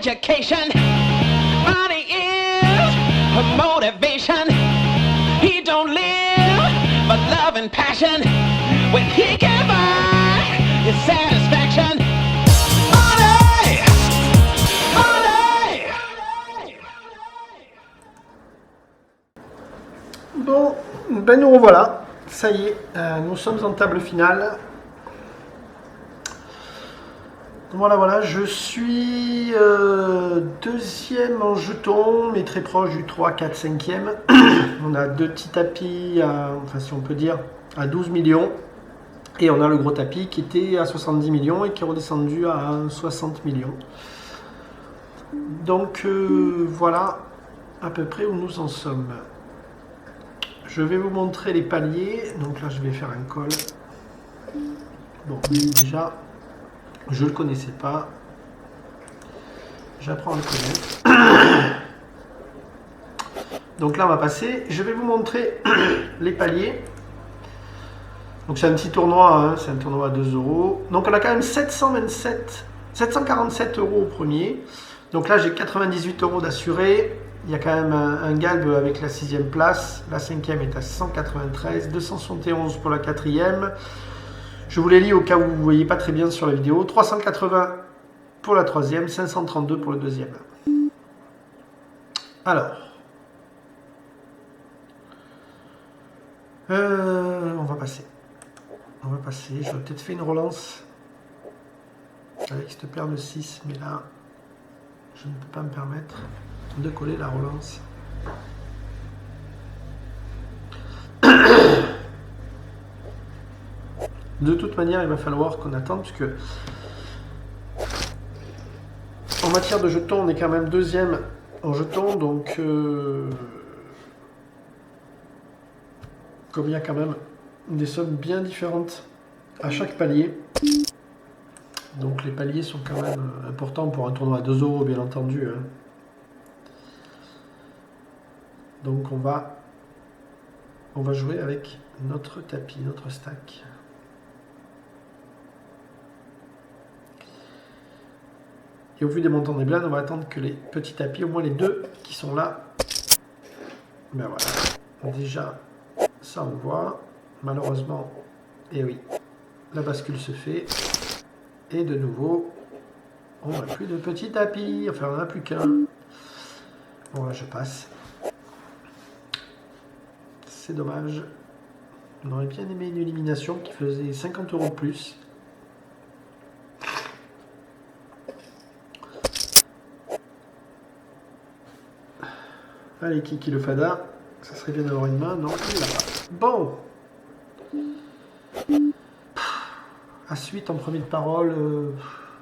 education. Money is her motivation. He don't live for love and passion. When he can buy his satisfaction. Money! Money! Bon, ben nous revoilà. Ça y est, nous sommes en table finale. Voilà, je suis deuxième en jetons, mais très proche du 3, 4, 5e. On a deux petits tapis, enfin si on peut dire, à 12 millions. Et on a le gros tapis qui était à 70 millions et qui est redescendu à 60 millions. Donc voilà à peu près où nous en sommes. Je vais vous montrer les paliers. Donc là, je vais faire un call. Bon, déjà... Je ne le connaissais pas. J'apprends à le connaître. Donc là, on va passer. Je vais vous montrer les paliers. Donc c'est un petit tournoi, hein, c'est un tournoi à 2 €. Donc on a quand même 747 € au premier. Donc là, j'ai 98 € d'assuré. Il y a quand même un galbe avec la 6e place. La 5e est à 193. 271 pour la 4e. Je vous les lis au cas où vous ne voyez pas très bien sur la vidéo. 380 pour la 3e, 532 pour le 2e. Alors, on va passer. J'aurais peut-être fait une relance avec cette paire de 6, mais là, je ne peux pas me permettre de coller la relance. De toute manière, il va falloir qu'on attende, puisque en matière de jetons, on est quand même deuxième en jetons, donc comme il y a quand même des sommes bien différentes à chaque palier, donc les paliers sont quand même importants pour un tournoi à 2 € bien entendu, hein. Donc on va jouer avec notre tapis, notre stack. Et au vu des montants des blindes, on va attendre que les petits tapis, au moins les deux qui sont là, ben voilà, déjà ça on voit, malheureusement, et oui, la bascule se fait, et de nouveau, on n'a plus de petits tapis, enfin on n'en a plus qu'un. Bon là je passe, c'est dommage, on aurait bien aimé une élimination qui faisait 50 € de plus. Allez, Kiki le Fada, ça serait bien d'avoir une main, non, il l'a pas. Bon. À suite en premier de parole,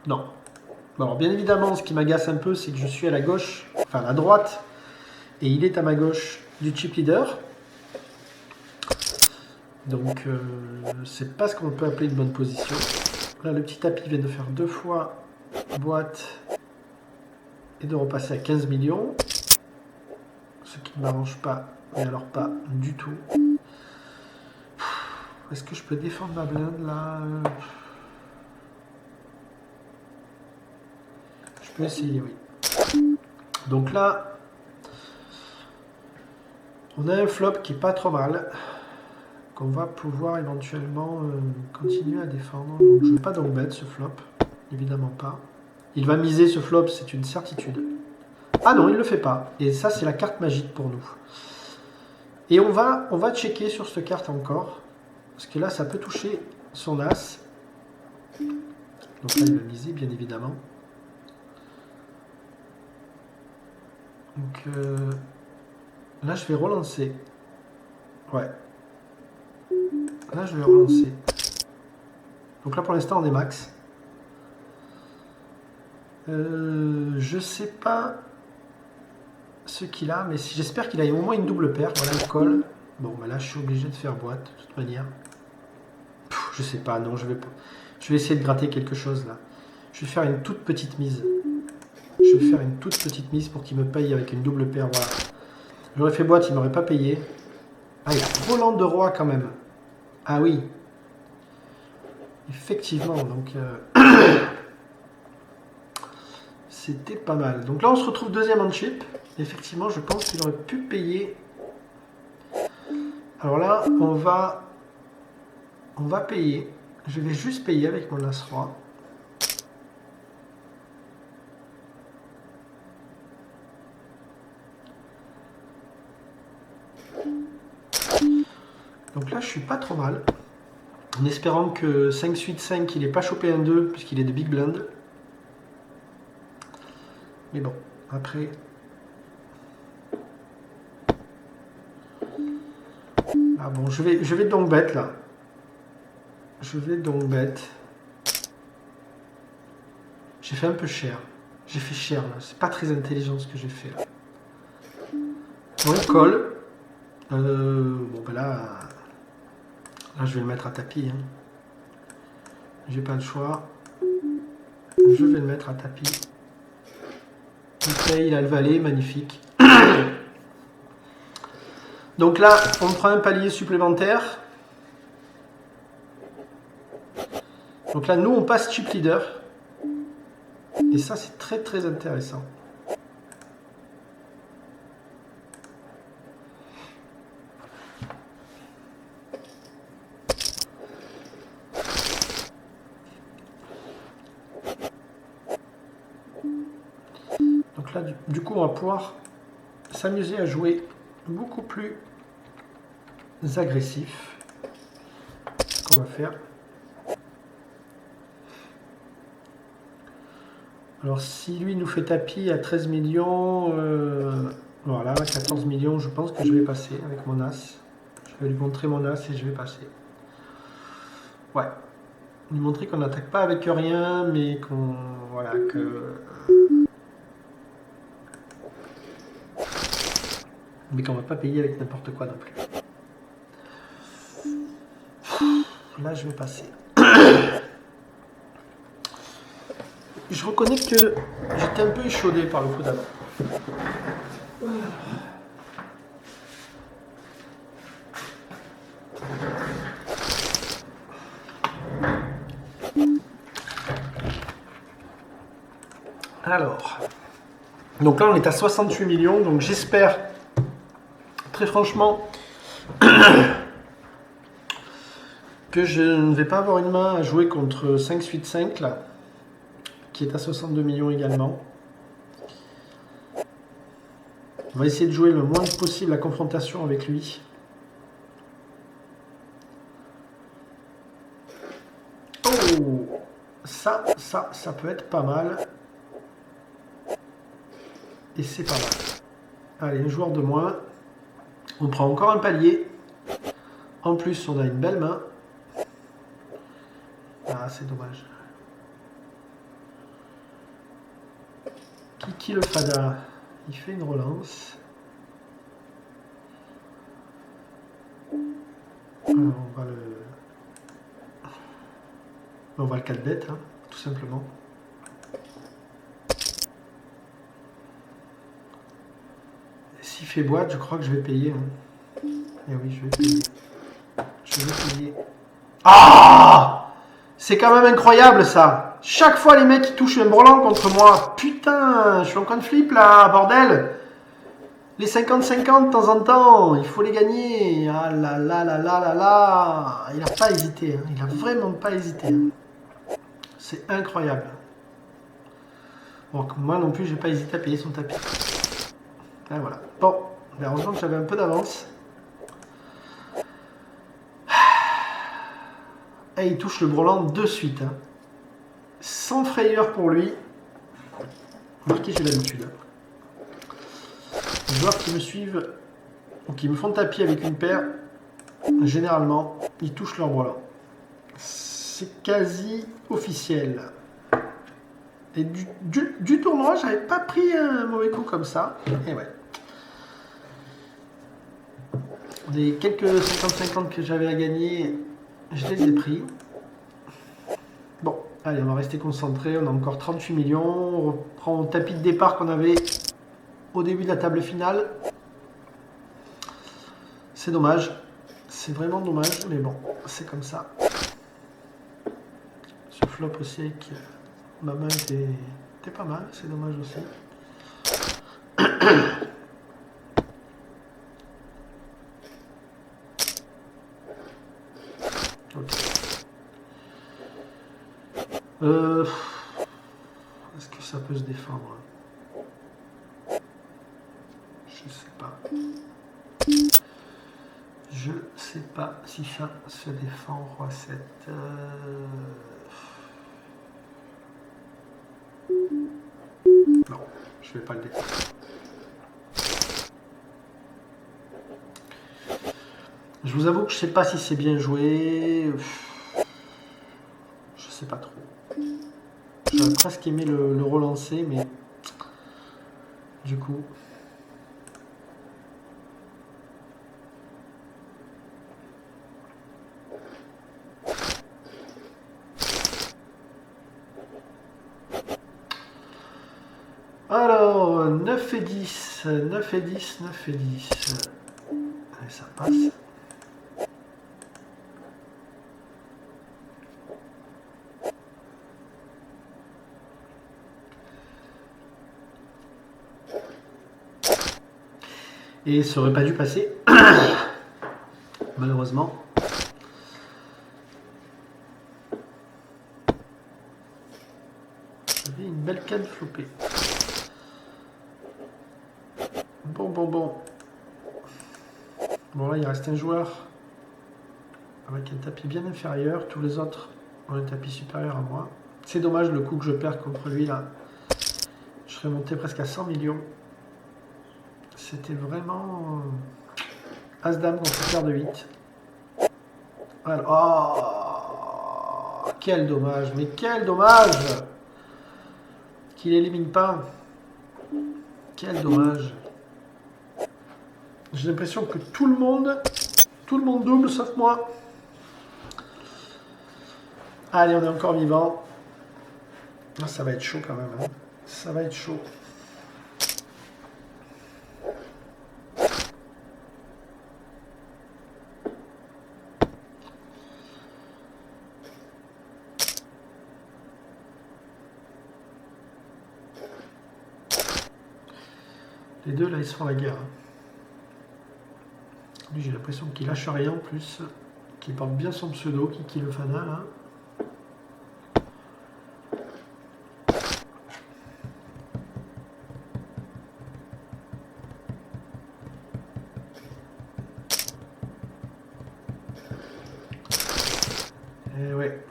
non. Bon, alors, bien évidemment, ce qui m'agace un peu, c'est que je suis à la gauche, enfin à la droite, et il est à ma gauche du chip leader. Donc, c'est pas ce qu'on peut appeler une bonne position. Là, le petit tapis vient de faire 2 fois boîte et de repasser à 15 millions. Ce qui ne m'arrange pas, mais alors pas du tout. Est-ce que je peux défendre ma blinde là? Je peux essayer, oui. Donc là, on a un flop qui est pas trop mal, qu'on va pouvoir éventuellement continuer à défendre. Donc je ne vais pas donc bet ce flop, évidemment pas. Il va miser ce flop, c'est une certitude. Ah non, il ne le fait pas. Et ça, c'est la carte magique pour nous. Et on va checker sur cette carte encore. Parce que là, ça peut toucher son as. Donc là, il va miser, bien évidemment. Donc là, je vais relancer. Ouais. Là, je vais relancer. Donc là, pour l'instant, on est max. Je sais pas ce qu'il a, mais j'espère qu'il a au moins une double paire. Voilà le col. Bon, bah là, je suis obligé de faire boîte, de toute manière. Je sais pas, non, je vais essayer de gratter quelque chose, là. Je vais faire une toute petite mise. Je vais faire une toute petite mise pour qu'il me paye avec une double paire, voilà. J'aurais fait boîte, il m'aurait pas payé. Ah, il y a volant de roi, quand même. Ah oui. Effectivement, donc... C'était pas mal. Donc là, on se retrouve deuxième en chip. Effectivement, je pense qu'il aurait pu payer. Alors là, on va payer. Je vais juste payer avec mon As-Roi. Donc là, je suis pas trop mal. En espérant que 5-8-5, il n'ait pas chopé un 2, puisqu'il est de big blind. Mais bon, après... Ah bon, je vais donc bet là. Je vais donc bet. J'ai fait un peu cher. J'ai fait cher là. C'est pas très intelligent ce que j'ai fait là. Bon, il colle. Bon, ben là, je vais le mettre à tapis. Hein. J'ai pas le choix. Je vais le mettre à tapis. Il a le valet, magnifique. Donc là, on prend un palier supplémentaire. Donc là, nous, on passe chip leader. Et ça, c'est très très intéressant. Donc là, du coup, on va pouvoir s'amuser à jouer beaucoup plus agressif. Ce qu'on va faire. Alors si lui nous fait tapis à 13 millions, voilà, 14 millions, je pense que je vais passer avec mon As. Je vais lui montrer mon As et je vais passer. Ouais. Lui montrer qu'on n'attaque pas avec rien, mais qu'on... Voilà, que... Mais qu'on va pas payer avec n'importe quoi non plus. Là, je vais passer. Je reconnais que j'étais un peu échaudé par le coup d'avant. Alors, donc là on est à 68 millions, donc j'espère très franchement que je ne vais pas avoir une main à jouer contre 5-8-5 là, qui est à 62 millions également. On va essayer de jouer le moins possible la confrontation avec lui. Oh, ça peut être pas mal. Et c'est pas mal. Allez, un joueur de moins. On prend encore un palier. En plus, on a une belle main. Ah, c'est dommage. Kiki le Fada. Il fait une relance. Alors, on va le 4 bet, hein, tout simplement. S'il fait boîte, je crois que je vais payer. Hein. Et oui, je vais payer. Je vais payer. Ah! C'est quand même incroyable ça. Chaque fois les mecs qui touchent un brelan contre moi. Putain, je suis en coin de flip là, bordel. Les 50-50 de temps en temps, il faut les gagner. Ah là là là là là là. Il n'a pas hésité. Hein. Il n'a vraiment pas hésité. Hein. C'est incroyable. Bon, moi non plus, j'ai pas hésité à payer son tapis. Et voilà. Bon, heureusement que j'avais un peu d'avance. Et il touche le brelan de suite. Hein. Sans frayeur pour lui. Remarquez, j'ai l'habitude. Les joueurs qui me suivent ou qui me font tapis avec une paire, généralement, ils touchent leur brelan. C'est quasi officiel. Et du tournoi, j'avais pas pris un mauvais coup comme ça. Et ouais. Les quelques 50-50 que j'avais à gagner, je les ai pris. Bon, allez, on va rester concentré. On a encore 38 millions. On reprend le tapis de départ qu'on avait au début de la table finale. C'est dommage. C'est vraiment dommage, mais bon, c'est comme ça. Ce flop aussi avec ma main était C'était pas mal, c'est dommage aussi. Ok. Est-ce que ça peut se défendre? Je sais pas. Je sais pas si ça se défend, roi 7. Non, je vais pas le défendre. Je vous avoue que je sais pas si c'est bien joué. Je sais pas trop. J'aurais presque aimé le relancer, mais du coup. Alors, 9 et 10, 9 et 10, 9 et 10. Allez, ça passe. Et ça aurait pas dû passer, malheureusement. J'avais une belle canne flopée. Bon. Bon, là, il reste un joueur avec un tapis bien inférieur. Tous les autres ont un tapis supérieur à moi. C'est dommage le coup que je perds contre lui, là. Je serais monté presque à 100 millions. C'était vraiment As-Dame contre paire de 8. Alors, oh, quel dommage, mais quel dommage qu'il élimine pas. Quel dommage. J'ai l'impression que tout le monde double sauf moi. Allez, on est encore vivant. Ah, ça va être chaud quand même. Hein. Ça va être chaud. Les deux là ils se font la guerre. Lui j'ai l'impression qu'il lâche rien en plus. Qu'il porte bien son pseudo, Kiki le Fana là. Et ouais.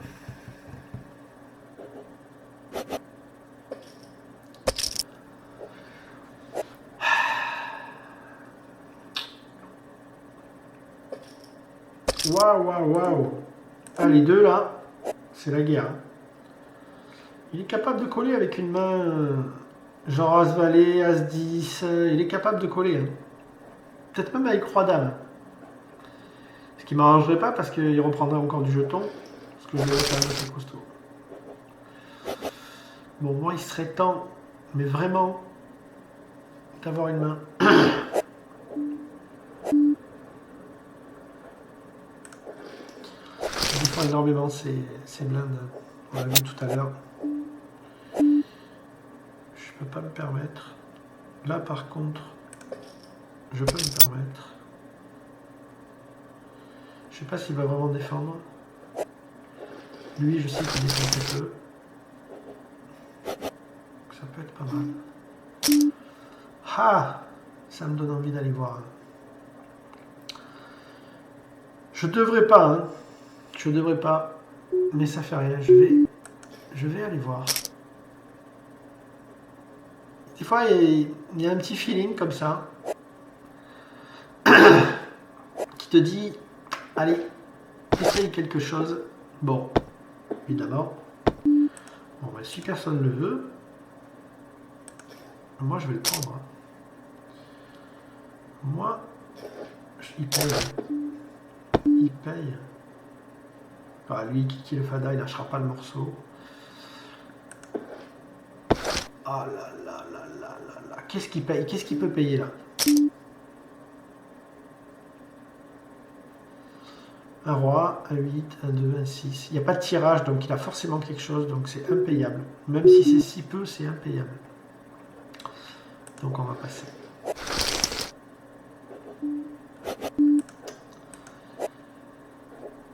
Waouh. Ah, les deux là, c'est la guerre. Hein. Il est capable de coller avec une main, genre As-Valet, As-10. Il est capable de coller. Hein. Peut-être même avec Roi-Dame. Ce qui m'arrangerait pas parce qu'il reprendrait encore du jeton. Parce que je le vois quand même assez costaud. Bon, moi, il serait temps, mais vraiment, d'avoir une main. Je défends énormément ces blindes. On l'a vu tout à l'heure. Je peux pas me permettre. Là, par contre, je peux me permettre. Je sais pas s'il va vraiment défendre. Lui, je sais qu'il défend très peu. Ça peut être pas mal. Ah, ça me donne envie d'aller voir. Je devrais pas, hein. Je devrais pas, mais ça fait rien. Je vais aller voir. Des fois, il y a un petit feeling comme ça qui te dit, allez, essaye quelque chose. Bon, évidemment. Bon, bah, si personne ne le veut, moi je vais le prendre. Hein. Moi, il paye. Il paye. Enfin, lui, Kiki le Fada, il lâchera pas le morceau. Oh là là là là là là. Qu'est-ce qu'il paye? Qu'est-ce qu'il peut payer là? Un roi, un 8, un 2, un 6. Il n'y a pas de tirage, donc il a forcément quelque chose, donc c'est impayable. Même si c'est si peu, c'est impayable. Donc on va passer.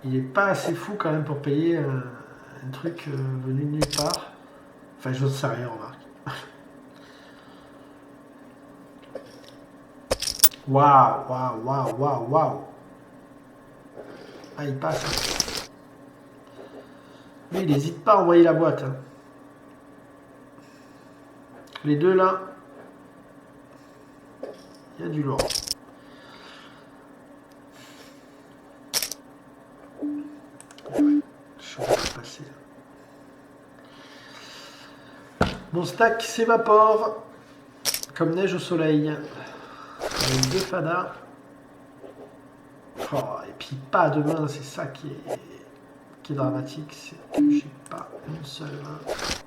Il n'est pas assez fou quand même pour payer un truc venu de nulle part. Enfin, je ne sais rien, remarque. Waouh, waouh, waouh, waouh, waouh. Ah, il passe. Lui, il n'hésite pas à envoyer la boîte. Hein. Les deux là, il y a du lourd. Je vais passer. Mon stack s'évapore comme neige au soleil. Avec deux fadas. Oh, et puis pas de main, c'est ça qui est dramatique. C'est que j'ai pas une seule main.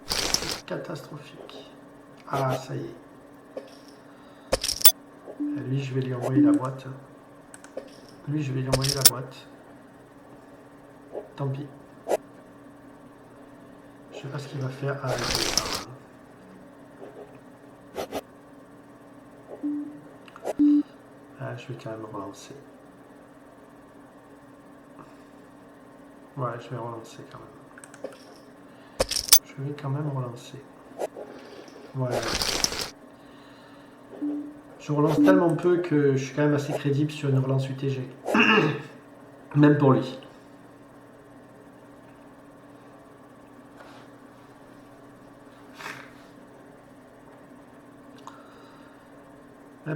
C'est catastrophique. Ah, ça y est. Et lui, je vais lui envoyer la boîte. Lui, je vais lui envoyer la boîte. Tant pis. Je sais pas ce qu'il va faire avec les ah, je vais quand même relancer. Ouais, je vais relancer quand même. Je vais quand même relancer. Ouais. Je relance tellement peu que je suis quand même assez crédible sur une relance UTG. Même pour lui.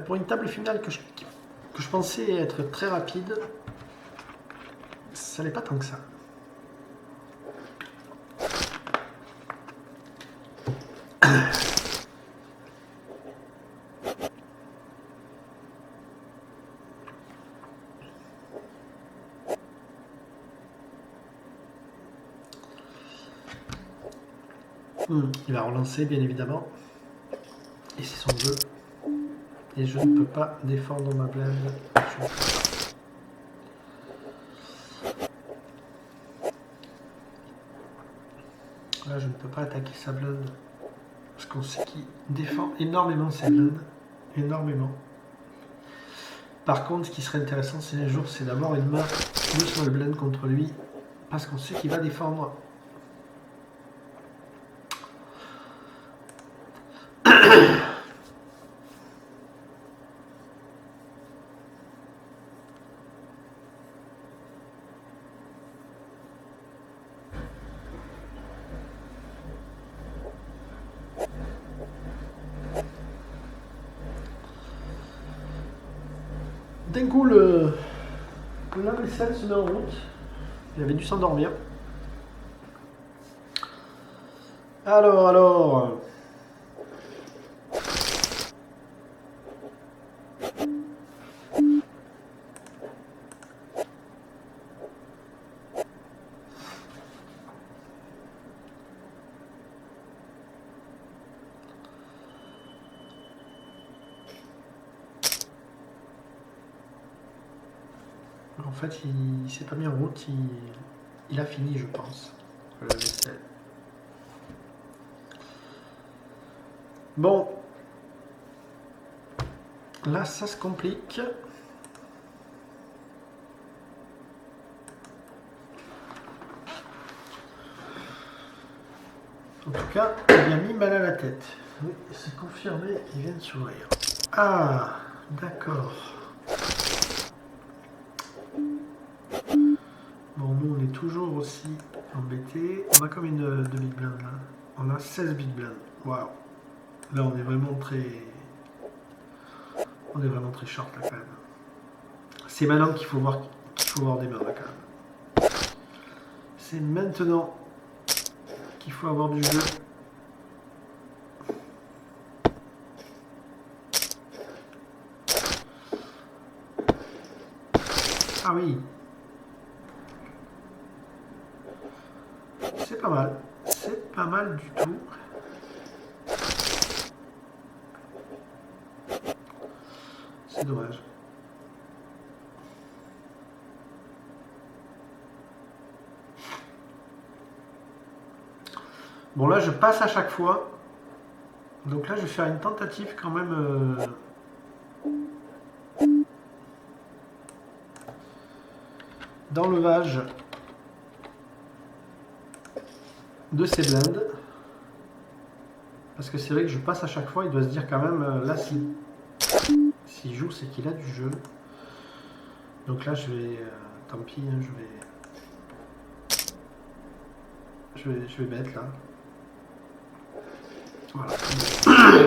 Pour une table finale que je pensais être très rapide, ça n'est pas tant que ça. Il va relancer bien évidemment. Et c'est son jeu. Et je ne peux pas défendre ma blinde. Là, je ne peux pas attaquer sa blinde. Parce qu'on sait qu'il défend énormément sa blinde. Énormément. Par contre, ce qui serait intéressant ces derniers jours, c'est d'avoir une main de small blind contre lui. Parce qu'on sait qu'il va défendre. D'un coup, le lave-vaisselle se met en route. Il avait dû s'endormir. Alors. En fait, il s'est pas mis en route, il a fini, je pense, le lave-vaisselle. Bon, là, ça se complique. En tout cas, il a mis mal à la tête. Oui, c'est confirmé, il vient de s'ouvrir. Ah, d'accord. Bon, nous, on est toujours aussi embêtés. On a comme une de big blind là. On a 16 big blind. Waouh. Là, on est vraiment très... On est vraiment très short là quand même. C'est maintenant qu'il faut voir des mains là quand même. C'est maintenant qu'il faut avoir du jeu. Ah oui. C'est pas mal. C'est pas mal du tout. C'est dommage. Bon, là, je passe à chaque fois. Donc là, je vais faire une tentative quand même. D'enlevage de ces blindes. Parce que c'est vrai que je passe à chaque fois. Il doit se dire quand même, là, s'il joue, c'est qu'il a du jeu. Donc là, je vais... tant pis, hein, je vais mettre là. Voilà.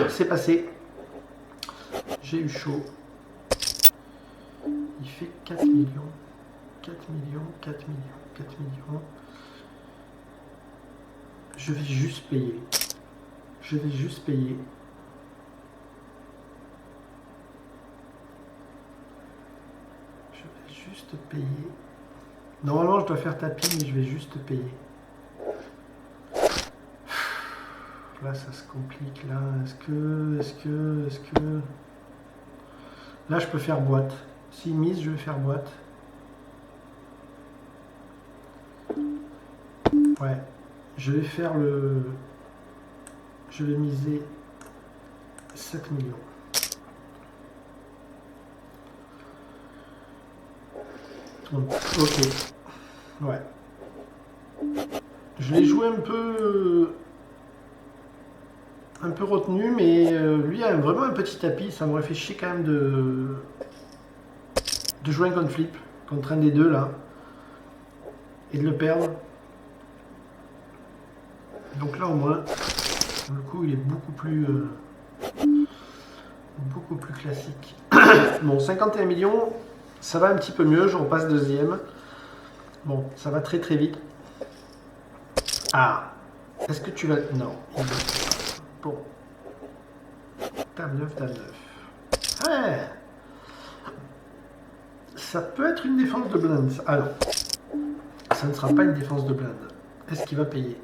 C'est passé. J'ai eu chaud. Il fait 4 millions. 4 millions, 4 millions, 4 millions. Je vais juste payer. Je vais juste payer. Je vais juste payer. Normalement, je dois faire tapis, mais je vais juste payer. Là, ça se complique. Là, est-ce que... Là, je peux faire boîte. S'il mise, je vais faire boîte. Ouais. Je vais faire le... Je vais miser 7 millions. Ok. Ouais. Je l'ai joué un peu retenu, mais lui a vraiment un petit tapis. Ça m'aurait fait chier quand même de jouer un gun flip contre un des deux là et de le perdre. Donc là au moins, le coup il est beaucoup plus classique. Bon, 51 millions, ça va un petit peu mieux. Je repasse deuxième. Bon, ça va très très vite. Ah, est-ce que tu vas... Non. Bon. Dame 9, dame 9. Ouais. Ça peut être une défense de blinde. Alors, ça ne sera pas une défense de blinde. Est-ce qu'il va payer?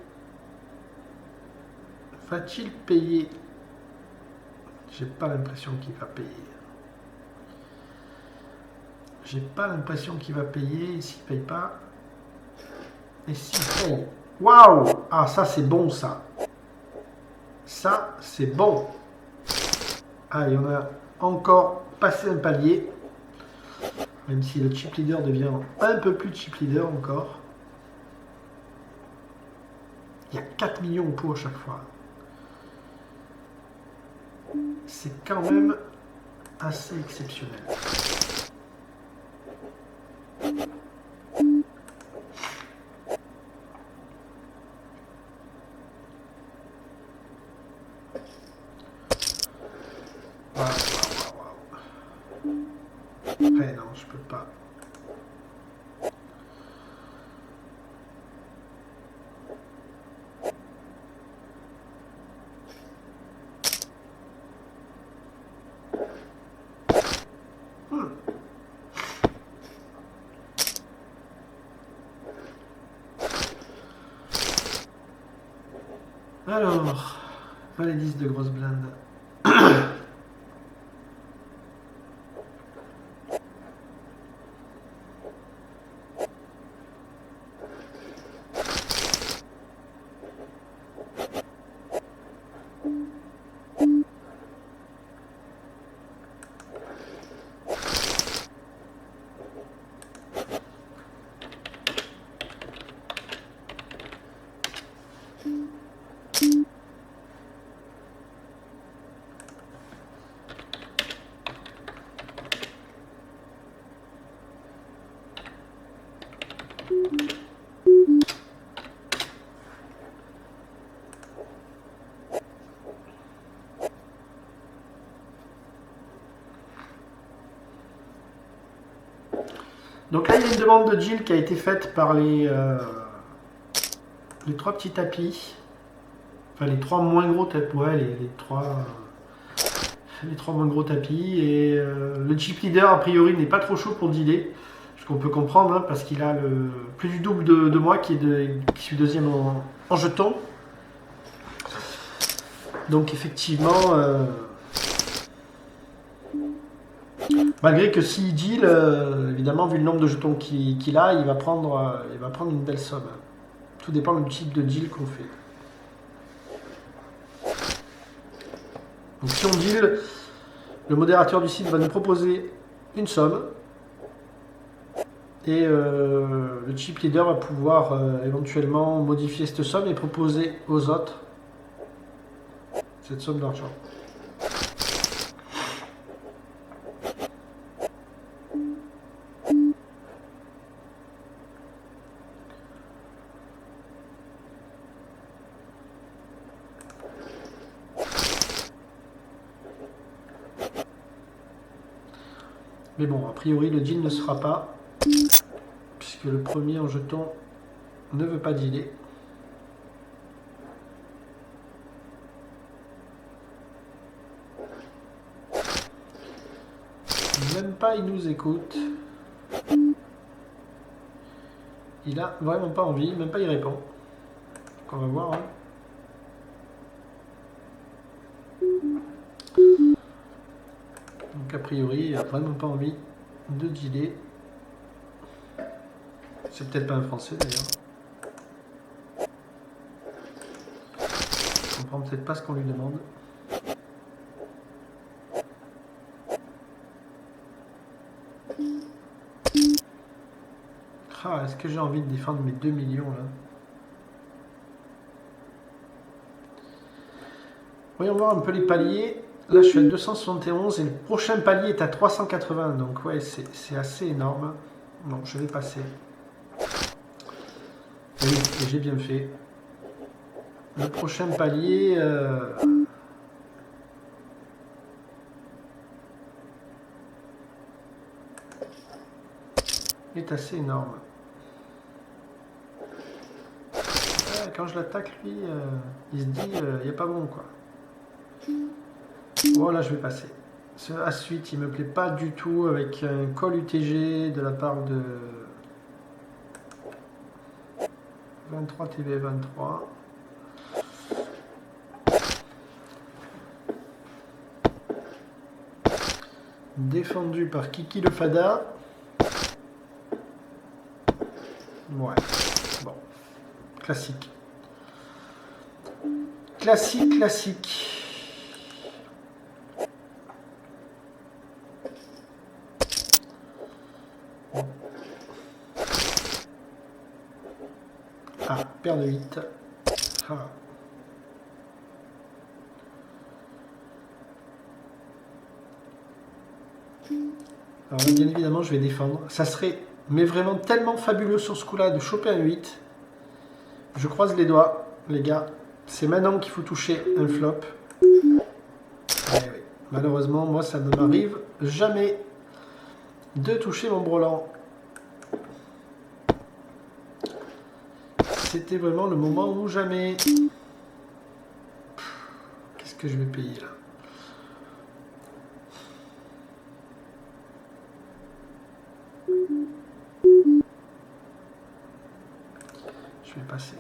Va-t-il payer? J'ai pas l'impression qu'il va payer. J'ai pas l'impression qu'il va payer. Et s'il paye pas... Et s'il paye... Waouh! Ah, ça c'est bon ça. Ça c'est bon. Allez, on a encore passé un palier. Même si le chip leader devient un peu plus chip leader encore. Il y a 4 millions au pot à chaque fois. C'est quand même assez exceptionnel. Après, non, je peux pas. Alors, valet 10 de grosse blinde. Donc là, il y a une demande de Jill qui a été faite par les 3 petits tapis. Enfin, les 3 moins gros tapis. Ouais, les 3 moins gros tapis. Et le chip leader, a priori, n'est pas trop chaud pour dealer. Ce qu'on peut comprendre, hein, parce qu'il a plus du double de moi qui suis deuxième en jetons. Donc effectivement... malgré que s'il deal, évidemment, vu le nombre de jetons qu'il a, il va prendre une belle somme. Tout dépend du type de deal qu'on fait. Donc si on deal, le modérateur du site va nous proposer une somme. Et le chip leader va pouvoir éventuellement modifier cette somme et proposer aux autres cette somme d'argent. Mais bon, a priori, le deal ne sera pas, puisque le premier en jeton ne veut pas dealer. Même pas, il nous écoute. Il a vraiment pas envie, même pas il répond. Donc on va voir. Hein. Donc a priori, il a vraiment pas envie de dealer. C'est peut-être pas un Français d'ailleurs. Il comprend peut-être pas ce qu'on lui demande. Ah, est-ce que j'ai envie de défendre mes 2 millions là? Voyons voir un peu les paliers. Là je suis à 271 et le prochain palier est à 380. Donc ouais, c'est assez énorme. Non, je vais passer. Et oui, j'ai bien fait. Le prochain palier... est assez énorme. Quand je l'attaque, lui, il se dit, il n'y a pas bon, quoi. Voilà, je vais passer. Ce A8, il me plaît pas du tout avec un call UTG de la part de 23 TV 23. Défendu par Kiki le Fada. Ouais, bon, classique. Classique, classique. Ah, paire de 8. Ah. Alors là, bien évidemment, je vais défendre. Ça serait, mais vraiment tellement fabuleux sur ce coup-là de choper un 8. Je croise les doigts, les gars. C'est maintenant qu'il faut toucher un flop. Oui. Malheureusement, moi, ça ne m'arrive jamais de toucher mon brelan. C'était vraiment le moment où jamais. Qu'est-ce que je vais payer là? Je vais passer.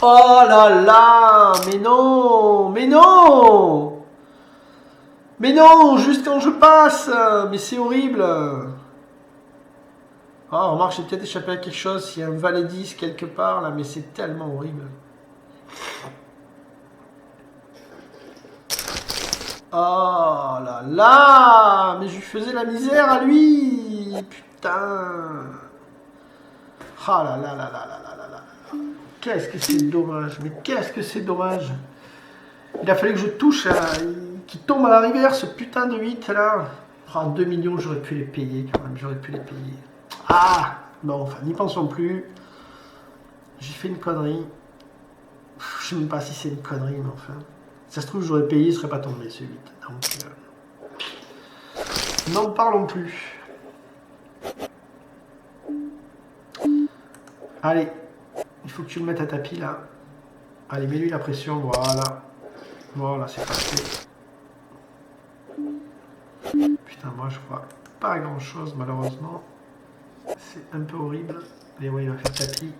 Oh là là! Mais non! Mais non! Mais non! Juste quand je passe! Mais c'est horrible! Ah, remarque, j'ai peut-être échappé à quelque chose. S'il y a un valet 10 quelque part là, mais c'est tellement horrible. Oh là là! Mais je lui faisais la misère à lui! Putain! Ah là là là là là là là là! Qu'est-ce que c'est dommage! Mais qu'est-ce que c'est dommage! Il a fallu que je touche, qu'il tombe à la rivière, ce putain de 8 là! Ah, 2 millions, j'aurais pu les payer quand même, j'aurais pu les payer. Ah! Bon, enfin, n'y pensons plus. J'ai fait une connerie. Je sais même pas si c'est une connerie, mais enfin. Si ça se trouve, j'aurais payé, il ne serait pas tombé ce 8. Donc, n'en parlons plus. Allez, il faut que tu le mettes à tapis là. Allez, mets-lui la pression, voilà. Voilà, c'est parfait. Putain, moi je vois pas grand chose malheureusement. C'est un peu horrible. Mais ouais, il va faire tapis.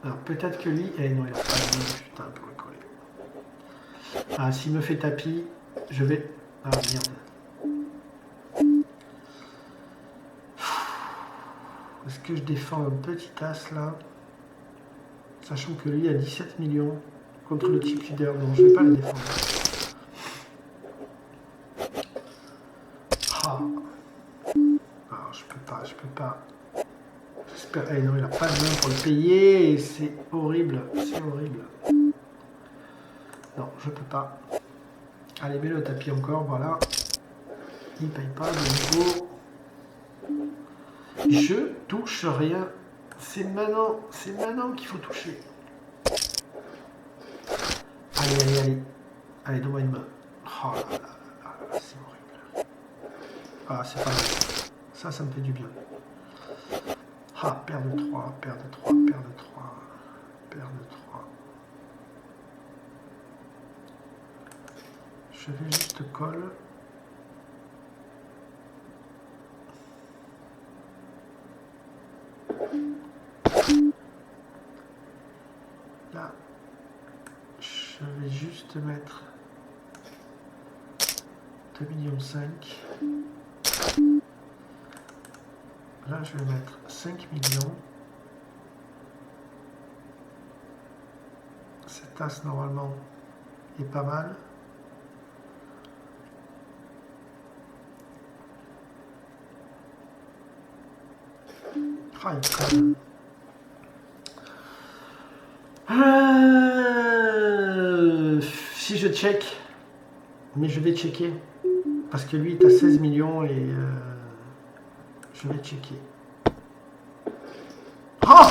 Alors peut-être que lui. Eh non, il a pas la main, putain, pour le coller. Ah, s'il me fait tapis, je vais. Ah merde. Est-ce que je défends un petit as là? Sachant que lui a 17 millions contre le type leader. Non, je vais pas le défendre. peux pas. J'espère. Eh non, il a pas de main pour le payer. C'est horrible. C'est horrible. Non, je peux pas. Allez, mets le tapis encore. Voilà. Il paye pas de nouveau. Je touche rien. C'est maintenant qu'il faut toucher. Allez, allez, allez. Allez, donne-moi une main. Oh là là là là, c'est horrible. Ah, c'est pas mal. Ça me fait du bien. Ah, paire de 3, paire de 3, paire de 3, paire de 3. Je vais juste coller. Là, je vais juste mettre 2,5 millions. Là, je vais mettre 5 millions. Cette tasse, normalement, est pas mal. Ah, il colle. Si je check, mais je vais checker. Parce que lui, il est à 16 millions et je vais checker. Oh!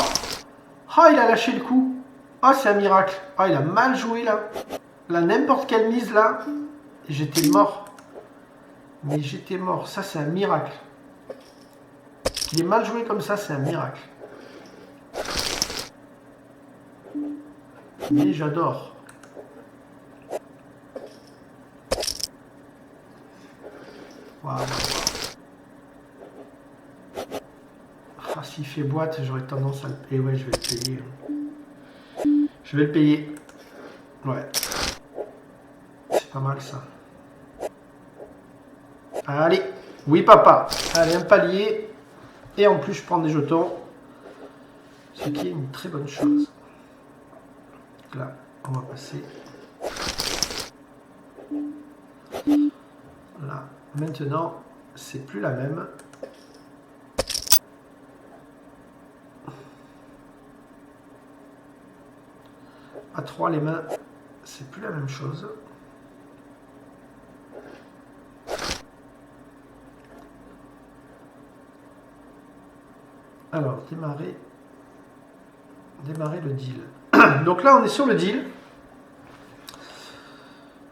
Oh, il a lâché le coup. Ah, c'est un miracle. Ah, il a mal joué là. Là, n'importe quelle mise là. Et j'étais mort. Mais j'étais mort. Ça, c'est un miracle. Qu'il ait mal joué comme ça, c'est un miracle. Mais j'adore. Waouh, waouh, waouh. Ah, s'il fait boîte, j'aurais tendance à le payer. Ouais, je vais le payer. Je vais le payer. Ouais. C'est pas mal ça. Allez. Oui, papa. Allez, un palier. Et en plus, je prends des jetons. Ce qui est une très bonne chose. Là, on va passer. Là. Maintenant, c'est plus la même. À 3, les mains, c'est plus la même chose. Alors, démarrer le deal. Donc là, on est sur le deal.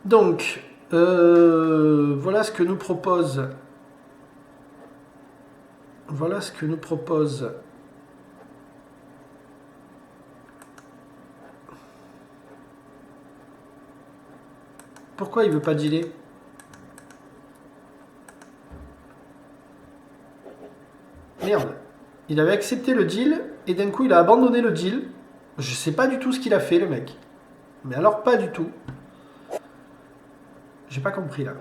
Donc, voilà ce que nous propose. Voilà ce que nous propose. Pourquoi il veut pas dealer? Merde. Il avait accepté le deal et d'un coup il a abandonné le deal. Je sais pas du tout ce qu'il a fait le mec. Mais alors pas du tout. J'ai pas compris là.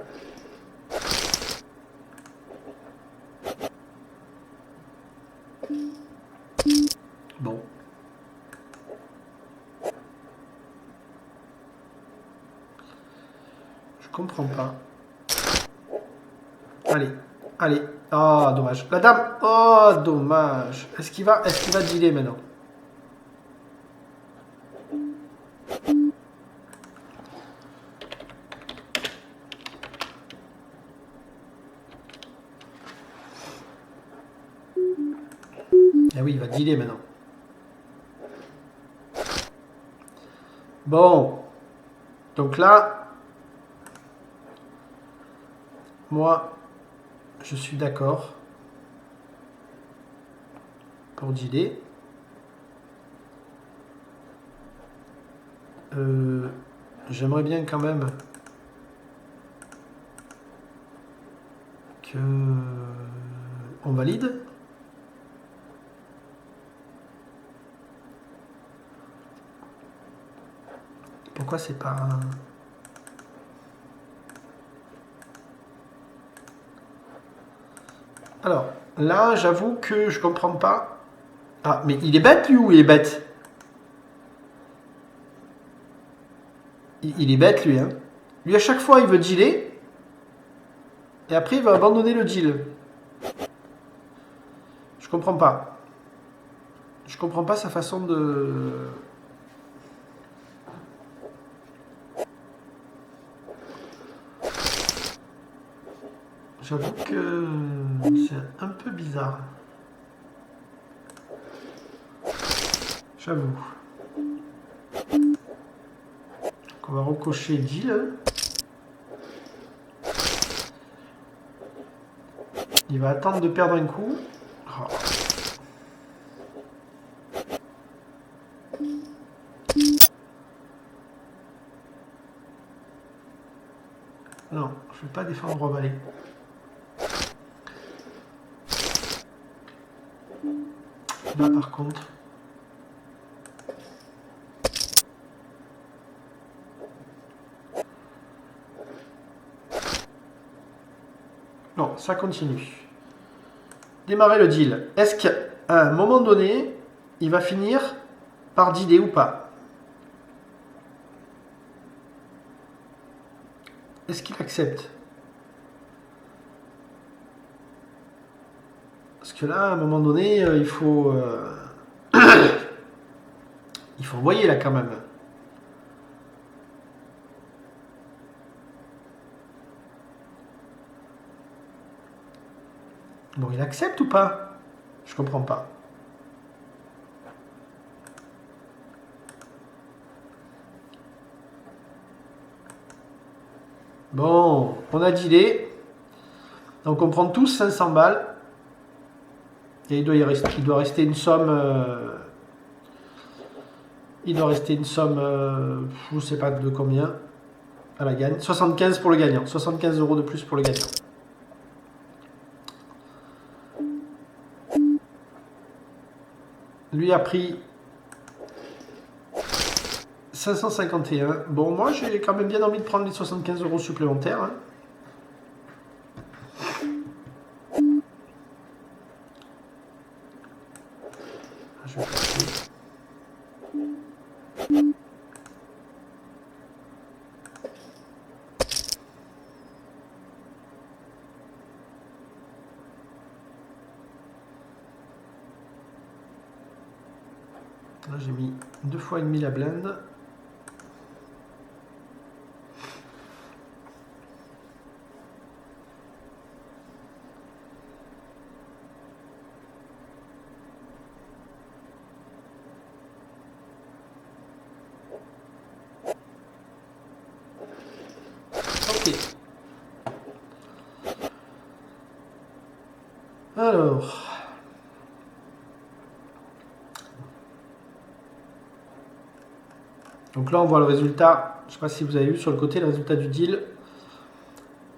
Bon. Je comprends pas. Allez, allez. Ah, dommage. La dame. Oh, dommage. Est-ce qu'il va dealer maintenant? Ah oui, il va dealer maintenant. Bon. Donc là, moi, je suis d'accord pour dealer. J'aimerais bien quand même que on valide. Pourquoi c'est pas un... Alors, là, j'avoue que je comprends pas. Ah, mais il est bête, lui, ou il est bête? Il est bête, lui, hein. Lui, à chaque fois, il veut dealer. Et après, il va abandonner le deal. Je comprends pas. Je comprends pas sa façon de... J'avoue que c'est un peu bizarre. J'avoue. Donc on va recocher deal. Il va attendre de perdre un coup. Oh. Non, je ne vais pas défendre roi valet. Là par contre. Non, ça continue. Démarrer le deal. Est-ce qu'à un moment donné, il va finir par dealer ou pas? Est-ce qu'il accepte? Parce que là, à un moment donné, il faut envoyer là quand même. Bon, il accepte ou pas? Je comprends pas. Bon, on a dealé. Donc on prend tous 500 balles. Et il doit rester une somme... il doit rester une somme... je ne sais pas de combien. À la gagne. 75 pour le gagnant. 75 € de plus pour le gagnant. Lui a pris 551. Bon, moi, j'ai quand même bien envie de prendre les 75 € supplémentaires. Hein. Je vais passer. Là, j'ai mis 2 fois et demi la blinde. Ok. Alors... Donc là, on voit le résultat. Je ne sais pas si vous avez vu sur le côté le résultat du deal.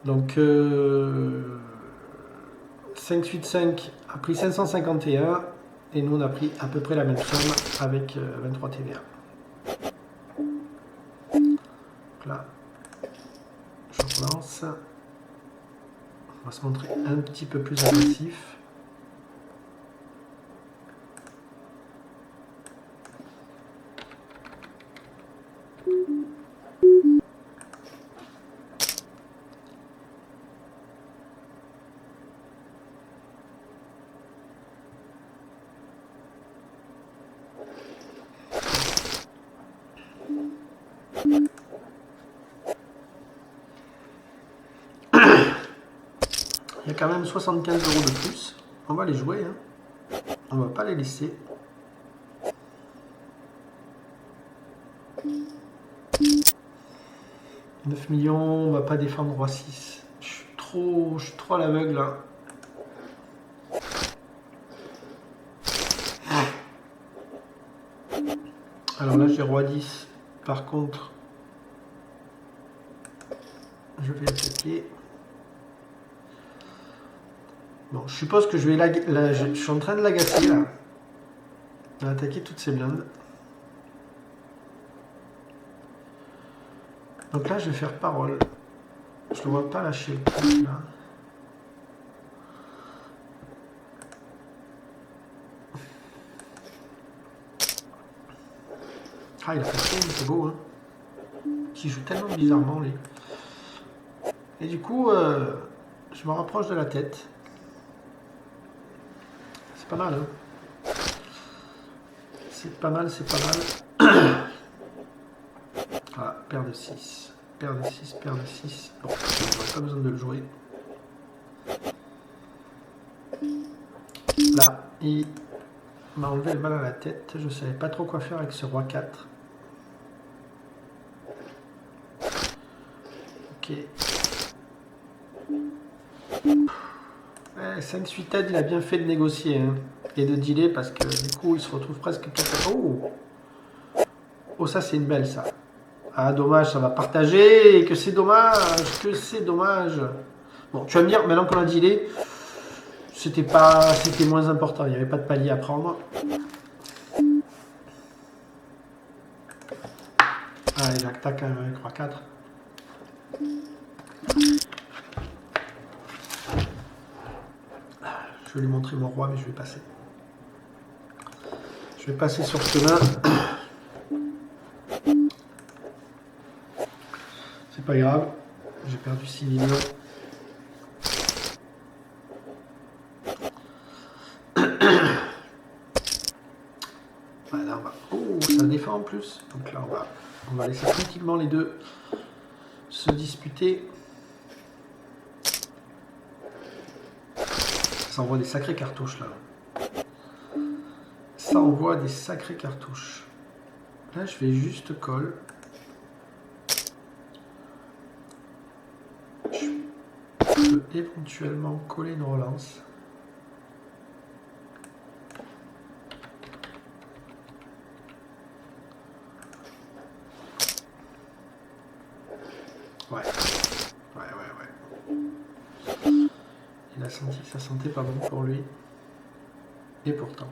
Donc 585 a pris 551 et nous on a pris à peu près la même somme avec 23 TVA. Donc là, je relance. On va se montrer un petit peu plus agressif. Il y a quand même 75 € de plus. On va les jouer. Hein. On va pas les laisser. « 9 millions, on va pas défendre roi 6. Je suis trop à l'aveugle là. Alors là j'ai roi 10. Par contre, je vais attaquer. Bon, je suppose que je vais je suis en train de l'agacer là. On va attaquer toutes ces blindes. Donc là, je vais faire parole. Je ne le vois pas lâcher le truc là. Ah, il a fait c'est beau, hein. Qui joue tellement bizarrement, lui. Et du coup, je me rapproche de la tête. C'est pas mal. Hein. C'est pas mal, c'est pas mal. Voilà, paire de 6. Paire de 6, paire de 6. Bon, on n'aurait pas besoin de le jouer. Là, il m'a enlevé le mal à la tête. Je ne savais pas trop quoi faire avec ce roi 4. Ok. 5 suited, il a bien fait de négocier hein, et de dealer parce que du coup il se retrouve presque 4. Oh, oh ça c'est une belle ça. Ah dommage, ça va partager, et que c'est dommage, que c'est dommage. Bon, tu vas me dire, maintenant qu'on a dealé, c'était moins important, il n'y avait pas de palier à prendre. Allez, j'attaque avec roi 4. Je vais lui montrer mon roi, mais je vais passer. Je vais passer sur ce main. C'est pas grave, j'ai perdu 6 millions. Voilà, on va... Oh, ça défend en plus. Donc là, on va laisser tranquillement les deux se disputer. Ça envoie des sacrées cartouches là. Ça envoie des sacrées cartouches. Là, je vais juste call. Je peux éventuellement coller une relance. Ouais. Il a senti que ça sentait pas bon pour lui. Et pourtant,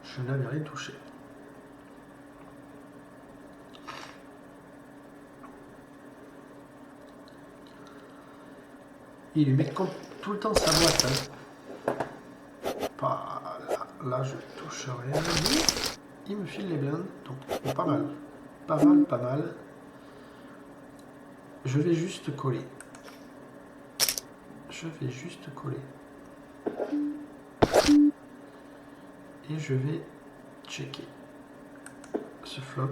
je n'avais rien touché. Il lui met tout le temps sa boîte. Hein. Pas là, je touche rien. Il me file les blindes, donc pas mal. Pas mal. Je vais juste coller. Et je vais checker ce flop.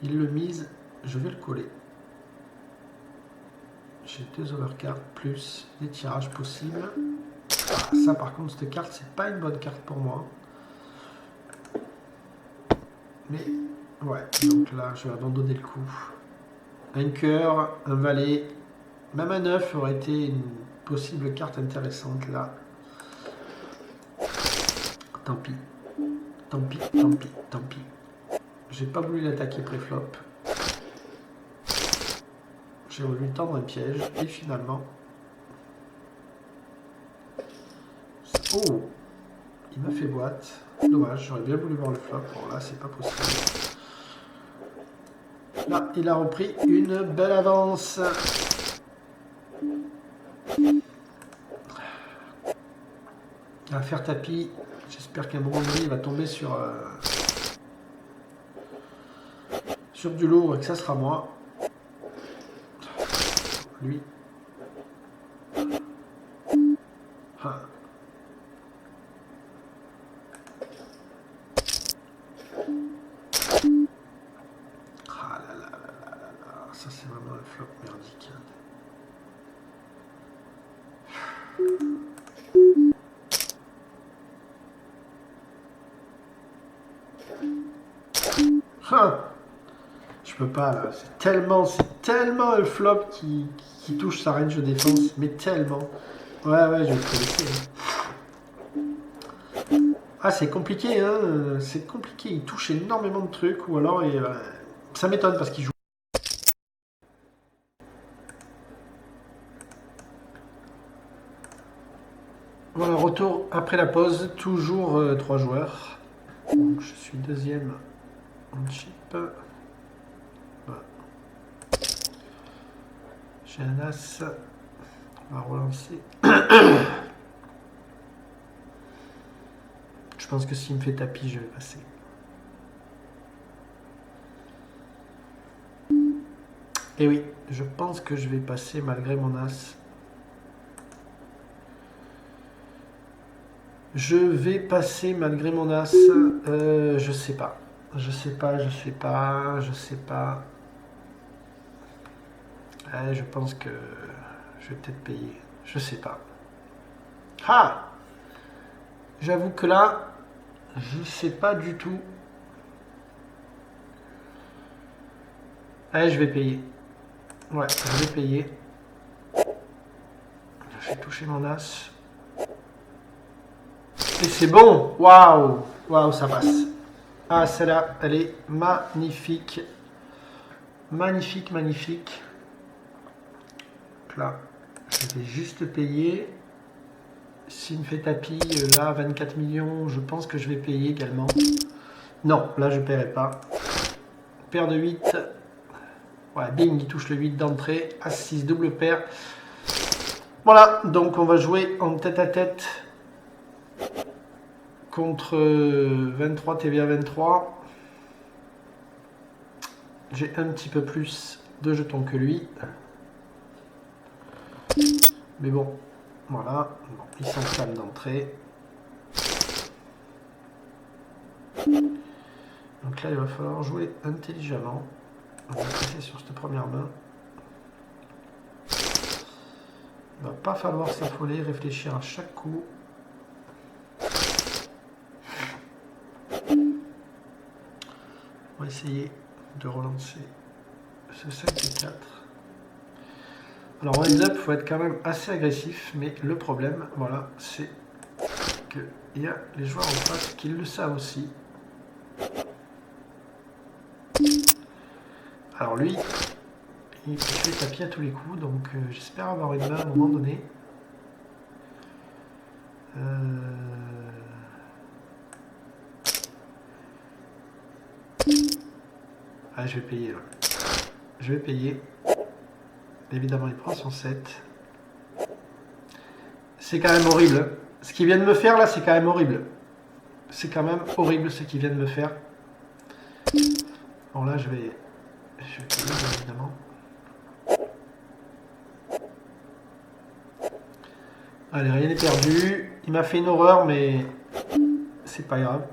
Il le mise, je vais le coller. J'ai 2 overcards plus des tirages possibles. Ah, ça par contre, cette carte, c'est pas une bonne carte pour moi. Mais ouais, donc là, je vais abandonner le coup. Un cœur, un valet, même un 9 aurait été une possible carte intéressante là. Tant pis. J'ai pas voulu l'attaquer pré-flop. J'ai voulu tendre un piège et finalement... Oh! Il m'a fait boîte. Dommage, j'aurais bien voulu voir le flop. Bon là, c'est pas possible. Là, il a repris une belle avance. Il va faire tapis. J'espère qu'à un moment donné, il va tomber sur du lourd et que ça sera moi. Lui. Ah. Ah là là là là là. Ça, c'est vraiment un flop merdique. Je peux pas là, c'est tellement un flop qui touche sa range de défense, mais tellement. Ouais, je vais te laisser. Ah, c'est compliqué, hein, c'est compliqué, il touche énormément de trucs, ou alors, ça m'étonne parce qu'il joue. Voilà, retour après la pause, toujours 3 joueurs. Donc, je suis deuxième en chip. Voilà. J'ai un as. On va relancer. Je pense que s'il me fait tapis, je vais passer. Et oui, je pense que je vais passer malgré mon as. Je vais passer malgré mon as. Je sais pas. Je sais pas. Je pense que je vais peut-être payer. Je sais pas. Ah! J'avoue que là, je sais pas du tout. Allez, je vais payer. Ouais, je vais payer. J'ai touché mon as. Et c'est bon! Waouh! Waouh, ça passe. Ah, celle-là, elle est magnifique. Magnifique. Donc là, je vais juste payer. S'il me fait tapis, là, 24 millions, je pense que je vais payer également. Non, là, je ne paierai pas. Paire de 8. Ouais, bing, il touche le 8 d'entrée. As-6, double paire. Voilà, donc on va jouer en tête à tête contre 23 TVA 23. J'ai un petit peu plus de jetons que lui. Mais bon, voilà. Bon, il s'enflamme d'entrée. Donc là, il va falloir jouer intelligemment. On va passer sur cette première main. Il va pas falloir s'affoler, réfléchir à chaque coup. On va essayer de relancer ce 5 et 4. Alors en heads up, il faut être quand même assez agressif, mais le problème, voilà, c'est qu'il y a les joueurs en face qui le savent aussi. Alors lui, il fait tapis à tous les coups, donc j'espère avoir une main à un moment donné. Ah, je vais payer là. Je vais payer. Évidemment, il prend son 7. C'est quand même horrible. Ce qu'il vient de me faire là, c'est quand même horrible. C'est quand même horrible ce qu'il vient de me faire. Bon là, je vais payer, bien évidemment. Allez, rien n'est perdu. Il m'a fait une horreur, mais c'est pas grave.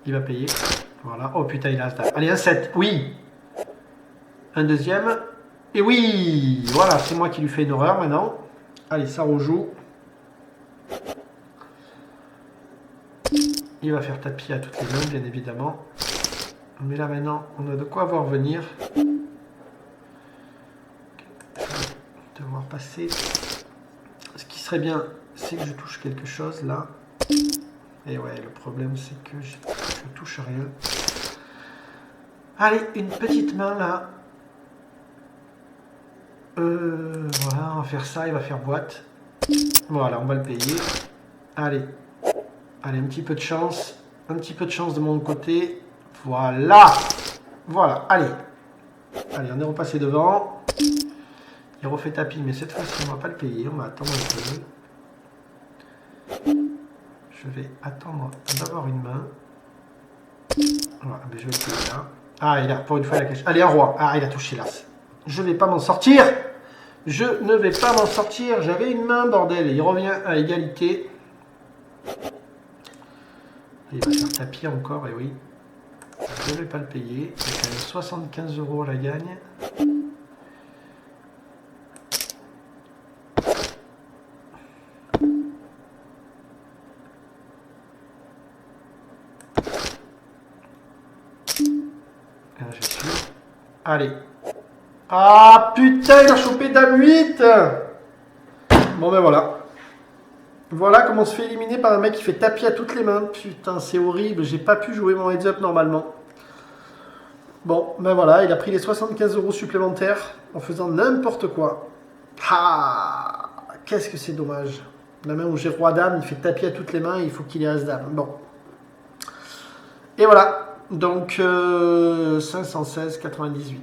Il va payer. Voilà. Oh putain, il a As-Dame. Allez, un 7. Oui. Un deuxième. Et oui. Voilà, c'est moi qui lui fais une horreur maintenant. Allez, ça rejoue. Il va faire tapis à toutes les mains, bien évidemment. Mais là, maintenant, on a de quoi voir venir. Je vais devoir passer. Ce qui serait bien, c'est que je touche quelque chose, là. Et ouais, le problème, c'est que je touche rien. Allez, une petite main, là. Voilà, on va faire ça, il va faire boîte. Voilà, on va le payer. Allez. Allez, un petit peu de chance. Un petit peu de chance de mon côté. Voilà. Voilà, allez. Allez, on est repassé devant. Il refait tapis, mais cette fois-ci, on ne va pas le payer. On va attendre un peu. Je vais attendre d'avoir une main. Voilà, mais je vais le payer là. Ah, il a, pour une fois, il a caché. Allez, un roi. Ah, il a touché l'as. Je ne vais pas m'en sortir. Je ne vais pas m'en sortir. J'avais une main, bordel. Il revient à égalité. Il va faire tapis encore, et oui. Je ne vais pas le payer. Il y a quand même 75 € à la gagne. Là, je suis. Allez. Ah putain, il a chopé Dame 8. Bon ben voilà. Voilà comment on se fait éliminer par un mec qui fait tapis à toutes les mains. Putain, c'est horrible. J'ai pas pu jouer mon heads up normalement. Bon, ben voilà, il a pris les 75 € supplémentaires en faisant n'importe quoi. Ah, qu'est-ce que c'est dommage. La main où j'ai roi dame, il fait tapis à toutes les mains et il faut qu'il ait as dame. Bon. Et voilà. Donc 516,98.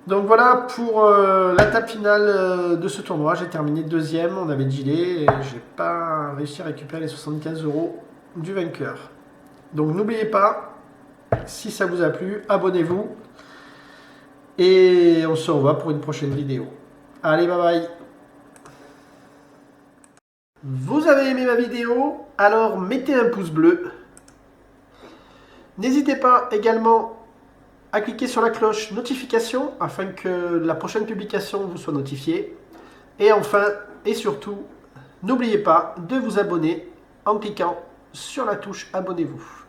Donc voilà pour la table finale de ce tournoi. J'ai terminé deuxième, on avait dealé et j'ai pas réussi à récupérer les 75 € du vainqueur. Donc n'oubliez pas, si ça vous a plu, abonnez-vous et on se revoit pour une prochaine vidéo. Allez, bye bye. Vous avez aimé ma vidéo, alors mettez un pouce bleu. N'hésitez pas également à cliquer sur la cloche notification afin que la prochaine publication vous soit notifiée. Et enfin, et surtout, n'oubliez pas de vous abonner en cliquant sur la touche abonnez-vous.